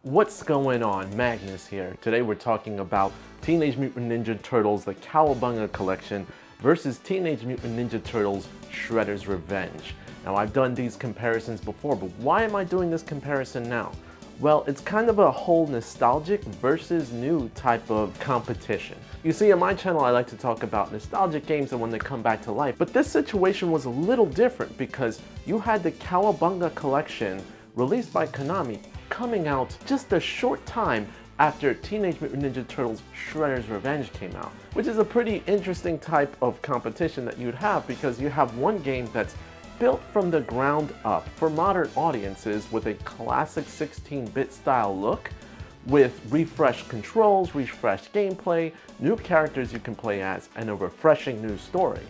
What's going on? Magnus here. Today we're talking about Teenage Mutant Ninja Turtles, the Cowabunga Collection versus Teenage Mutant Ninja Turtles, Shredder's Revenge. Now I've done these comparisons before, but why am I doing this comparison now? Well, it's kind of a whole nostalgic versus new type of competition. You see, on my channel I like to talk about nostalgic games and when they come back to life, but this situation was a little different because you had the Cowabunga Collection released by Konami coming out just a short time after Teenage Mutant Ninja Turtles Shredder's Revenge came out, which is a pretty interesting type of competition that you'd have because you have one game that's built from the ground up for modern audiences with a classic 16-bit style look, with refreshed controls, refreshed gameplay, new characters you can play as, and a refreshing new story.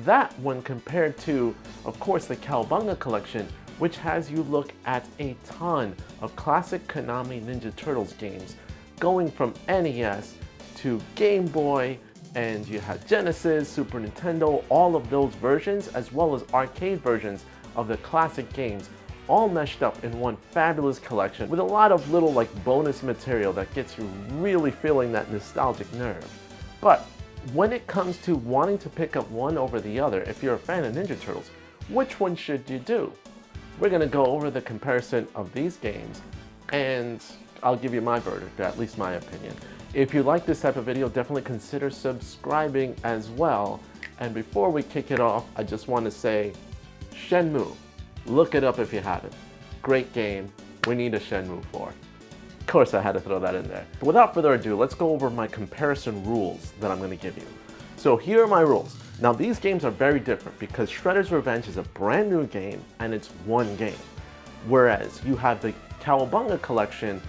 That when compared to, of course, the Cowabunga Collection, which has you look at a ton of classic Konami Ninja Turtles games, going from NES to Game Boy, and you had Genesis, Super Nintendo, all of those versions, as well as arcade versions of the classic games, all meshed up in one fabulous collection with a lot of little bonus material that gets you really feeling that nostalgic nerve. But when it comes to wanting to pick up one over the other, if you're a fan of Ninja Turtles, which one should you do? We're going to go over the comparison of these games, and I'll give you my verdict, or at least my opinion. If you like this type of video, definitely consider subscribing as well. And before we kick it off, I just want to say, Shenmue, look it up if you haven't. Great game, we need a Shenmue 4. Of course I had to throw that in there. But without further ado, let's go over my comparison rules that I'm going to give you. So here are my rules. Now these games are very different because Shredder's Revenge is a brand new game and it's one game. Whereas you have the Cowabunga Collection,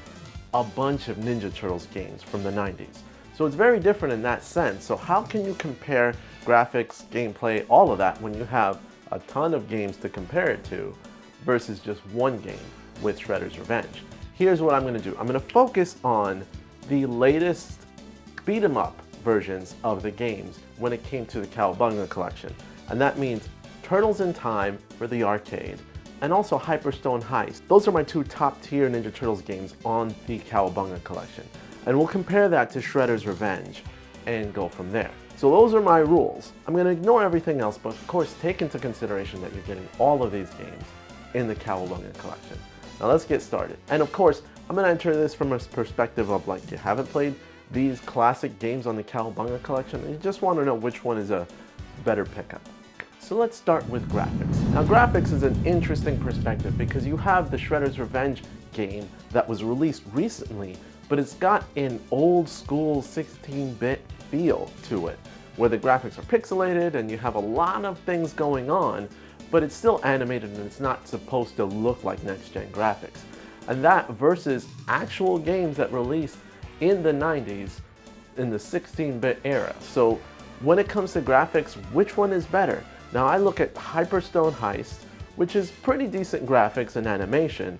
a bunch of Ninja Turtles games from the 90s. So it's very different in that sense. So how can you compare graphics, gameplay, all of that when you have a ton of games to compare it to versus just one game with Shredder's Revenge? Here's what I'm going to do. I'm going to focus on the latest beat 'em up versions of the games when it came to the Cowabunga Collection. And that means Turtles in Time for the arcade, and also Hyperstone Heist. Those are my two top tier Ninja Turtles games on the Cowabunga Collection. And we'll compare that to Shredder's Revenge and go from there. So those are my rules. I'm going to ignore everything else, but of course take into consideration that you're getting all of these games in the Cowabunga Collection. Now let's get started. And of course, I'm going to enter this from a perspective of you haven't played these classic games on the Cowabunga Collection and you just want to know which one is a better pickup. So let's start with graphics. Now graphics is an interesting perspective because you have the Shredder's Revenge game that was released recently, but it's got an old school 16-bit feel to it, where the graphics are pixelated and you have a lot of things going on, but it's still animated and it's not supposed to look like next-gen graphics. And that versus actual games that released in the 90s in the 16-bit era. So when it comes to graphics, which one is better? Now I look at Hyperstone Heist, which is pretty decent graphics and animation,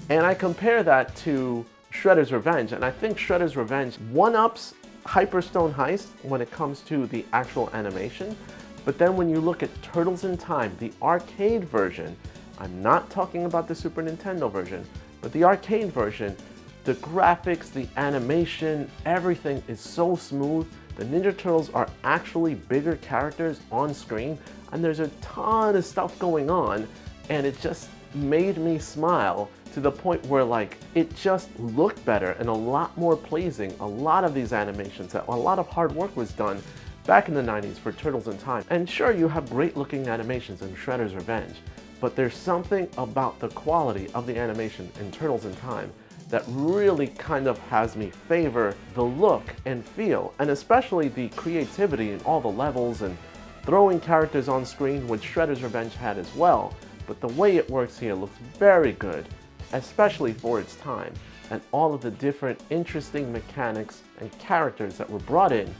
and I compare that to Shredder's Revenge, and I think Shredder's Revenge one-ups Hyperstone Heist when it comes to the actual animation. But then when you look at Turtles in Time, the arcade version, I'm not talking about the Super Nintendo version, but the arcade version, the graphics, the animation, everything is so smooth. The Ninja Turtles are actually bigger characters on screen, and there's a ton of stuff going on, and it just made me smile to the point where it just looked better and a lot more pleasing. A lot of these animations, a lot of hard work was done back in the 90s for Turtles in Time. And sure, you have great looking animations in Shredder's Revenge, but there's something about the quality of the animation in Turtles in Time that really kind of has me favor the look and feel, and especially the creativity in all the levels and throwing characters on screen, which Shredder's Revenge had as well. But the way it works here looks very good, especially for its time, and all of the different interesting mechanics and characters that were brought in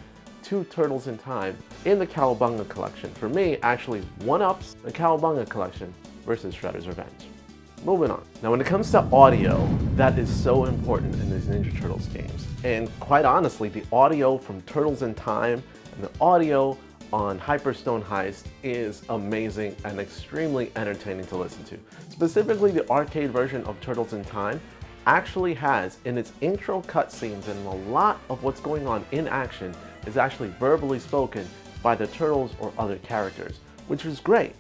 to Turtles in Time in the Cowabunga Collection. For me, actually one-ups the Cowabunga Collection versus Shredder's Revenge. Moving on. Now when it comes to audio, that is so important in these Ninja Turtles games. And quite honestly, the audio from Turtles in Time and the audio on Hyperstone Heist is amazing and extremely entertaining to listen to. Specifically the arcade version of Turtles in Time actually has in its intro cutscenes, and a lot of what's going on in action is actually verbally spoken by the turtles or other characters, which is great.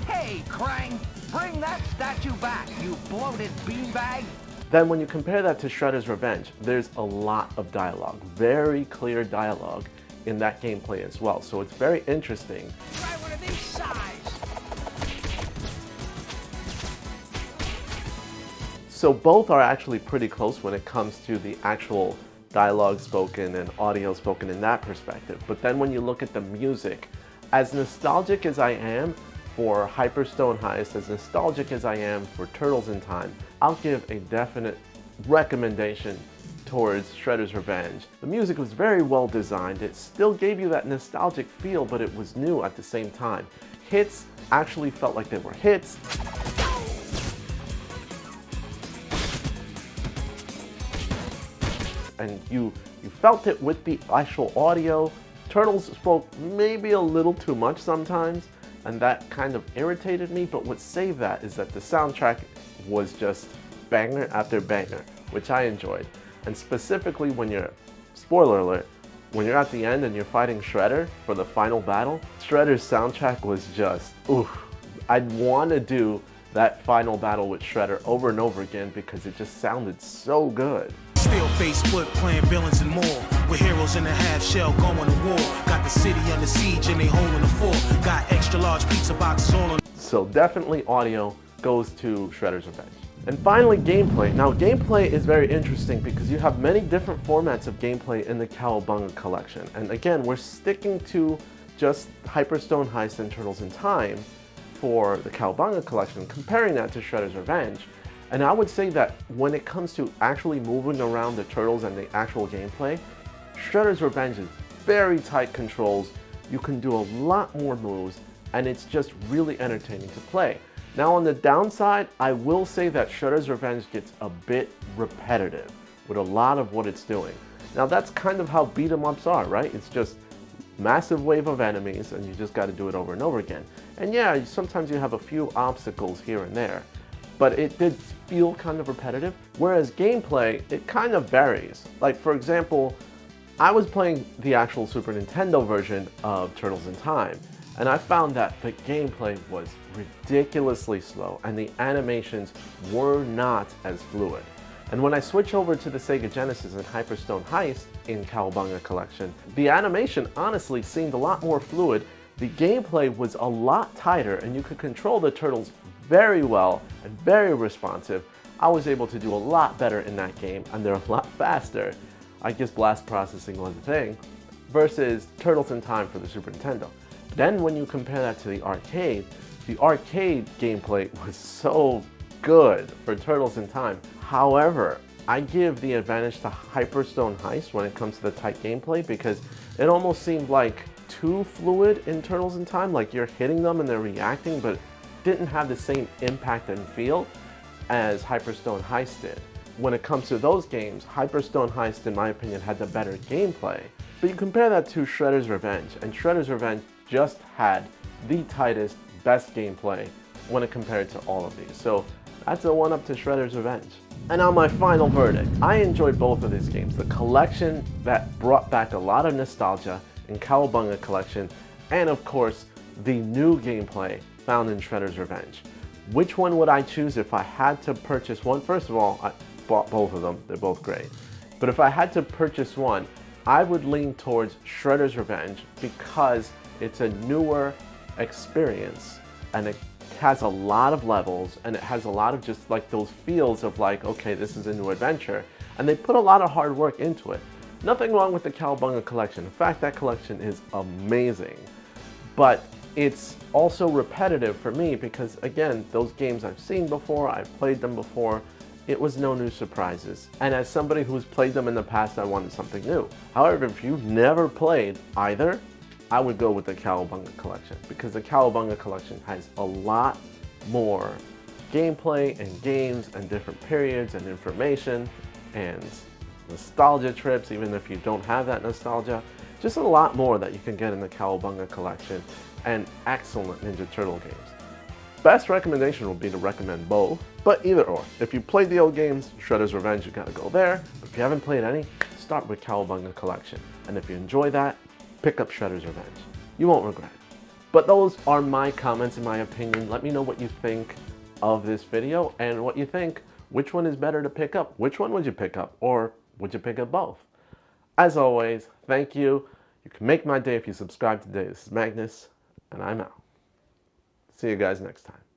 Hey, Krang! Bring that statue back, you bloated beanbag! Then when you compare that to Shredder's Revenge, there's a lot of dialogue, very clear dialogue in that gameplay as well. So it's very interesting. Try one of these sides! So both are actually pretty close when it comes to the actual dialogue spoken and audio spoken in that perspective. But then when you look at the music, as nostalgic as I am for Hyperstone Heist, as nostalgic as I am for Turtles in Time, I'll give a definite recommendation towards Shredder's Revenge. The music was very well designed. It still gave you that nostalgic feel, but it was new at the same time. Hits actually felt like they were hits. And you felt it with the actual audio. Turtles spoke maybe a little too much sometimes, and that kind of irritated me, but what saved that is that the soundtrack was just banger after banger, which I enjoyed. And specifically when you're, spoiler alert, when you're at the end and you're fighting Shredder for the final battle, Shredder's soundtrack was just, oof. I'd want to do that final battle with Shredder over and over again because it just sounded so good. Still face split, playing villains and more. With heroes in a half shell going to war. Got the city under siege and they holding the fort. Got extra large pizza boxes all on. So definitely audio goes to Shredder's Revenge. And finally, gameplay. Now, gameplay is very interesting because you have many different formats of gameplay in the Cowabunga Collection. And again, we're sticking to just Hyperstone Heist and Turtles in Time for the Cowabunga Collection, comparing that to Shredder's Revenge. And I would say that when it comes to actually moving around the turtles and the actual gameplay, Shredder's Revenge is very tight controls. You can do a lot more moves, and it's just really entertaining to play. Now on the downside, I will say that Shredder's Revenge gets a bit repetitive with a lot of what it's doing. Now that's kind of how beat 'em ups are, right? It's just massive wave of enemies and you just got to do it over and over again. And yeah, sometimes you have a few obstacles here and there, but it did feel kind of repetitive. Whereas gameplay, it kind of varies. Like for example, I was playing the actual Super Nintendo version of Turtles in Time, and I found that the gameplay was ridiculously slow and the animations were not as fluid. And when I switch over to the Sega Genesis and Hyperstone Heist in Cowabunga Collection, the animation honestly seemed a lot more fluid. The gameplay was a lot tighter and you could control the turtles very well and very responsive. I was able to do a lot better in that game and they're a lot faster. I guess blast processing was a thing, versus Turtles in Time for the Super Nintendo. Then when you compare that to the arcade gameplay was so good for Turtles in Time. However, I give the advantage to Hyperstone Heist when it comes to the tight gameplay because it almost seemed like too fluid in Turtles in Time, like you're hitting them and they're reacting, but didn't have the same impact and feel as Hyperstone Heist did. When it comes to those games, Hyperstone Heist, in my opinion, had the better gameplay. But you compare that to Shredder's Revenge, and Shredder's Revenge just had the tightest, best gameplay when it compared to all of these. So that's a 1-up to Shredder's Revenge. And now my final verdict. I enjoyed both of these games. The collection that brought back a lot of nostalgia in Cowabunga Collection, and of course, the new gameplay found in Shredder's Revenge. Which one would I choose if I had to purchase one? First of all, I bought both of them. They're both great. But if I had to purchase one, I would lean towards Shredder's Revenge because it's a newer experience and it has a lot of levels and it has a lot of just like those feels of like, okay, this is a new adventure. And they put a lot of hard work into it. Nothing wrong with the Cowabunga Collection. In fact, that collection is amazing. But it's also repetitive for me because, again, those games I've seen before, I've played them before, it was no new surprises. And as somebody who's played them in the past, I wanted something new. However, if you've never played either, I would go with the Cowabunga Collection because the Cowabunga Collection has a lot more gameplay and games and different periods and information and nostalgia trips, even if you don't have that nostalgia. Just a lot more that you can get in the Cowabunga Collection. and excellent Ninja Turtle games. Best recommendation would be to recommend both, but either or. If you played the old games, Shredder's Revenge, you gotta go there. But if you haven't played any, start with Cowabunga Collection. And if you enjoy that, pick up Shredder's Revenge. You won't regret it. But those are my comments and my opinion. Let me know what you think of this video and what you think. Which one is better to pick up? Which one would you pick up? Or would you pick up both? As always, thank you. You can make my day if you subscribe today. This is Magnus, and I'm out. See you guys next time.